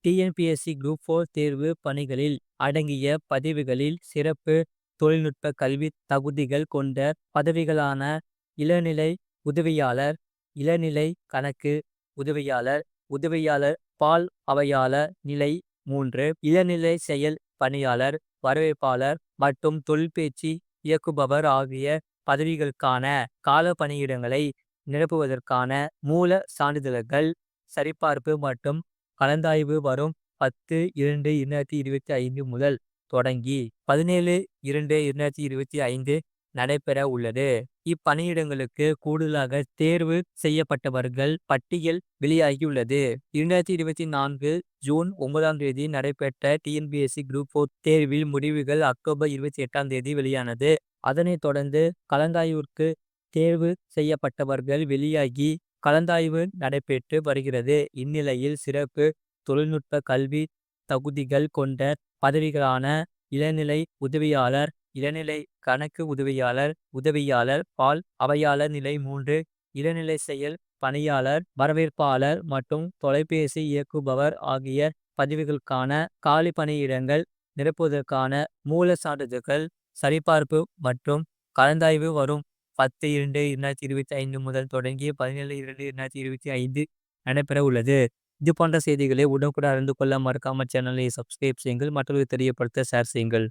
TNPSC group 4 தேர்வு பணிகளில் அடங்கிய பதிவுகளில் சிறப்பு தொழில்நுட்ப கல்வி தகுதிகள் கொண்ட பதவிகளான இளநிலை உதவியாளர், இளநிலை கணக்கு உதவியாளர், உதவியாளர் பால் அவையாளர் நிலை 3, இளநிலை செயல் பணியாளர், வரவேற்பாளர் மற்றும் தொழிற்பேச்சு இயக்குபவர் ஆகிய பதவிகளுக்கான கால பணியிடங்களை நிரப்புவதற்கான மூல சான்றிதழ்கள் சரிபார்ப்பு மற்றும் கலந்தாய்வு வரும் 10/2/2025 முதல் தொடங்கி 17/2/2025 நடைபெற உள்ளது. இப்பணியிடங்களுக்கு கூடுதலாக தேர்வு செய்யப்பட்டவர்கள் பட்டியல் வெளியாகியுள்ளது. 2024 ஜூன் 9ஆம் தேதி நடைபெற்ற டிஎன்பிஎஸ்சி குரூப் 4 தேர்வில் முடிவுகள் அக்டோபர் 28ஆம் தேதி வெளியானது. அதனைத் தொடர்ந்து கலந்தாய்விற்கு தேர்வு செய்யப்பட்டவர்கள் வெளியாகி கலந்தாய்வு நடைபெற்று வருகிறது. இந்நிலையில் சிறப்பு தொழில்நுட்ப கல்வி தகுதிகள் கொண்ட பதவிகளான இளநிலை உதவியாளர், இளநிலை கணக்கு உதவியாளர், உதவியாளர் பால் அவையாளர் நிலை 3, இளநிலை செயல் பணியாளர், வரவேற்பாளர் மற்றும் தொலைபேசி இயக்குபவர் ஆகிய பதவிகளுக்கான காலி பணியிடங்கள் நிரப்புவதற்கான மூல சான்றிதழ்கள் சரிபார்ப்பு மற்றும் கலந்தாய்வு வரும் 10/2/2025 முதல் தொடங்கி 17/2/2025 நடைபெற உள்ளது. இது போன்ற செய்திகளை உடனுக்குடன் அறிந்து கொள்ள மறக்காம சேனலை சப்ஸ்கிரைப் செய்யுங்கள். மற்றவர்களுக்கு தெரியப்படுத்த ஷேர் செய்யுங்கள்.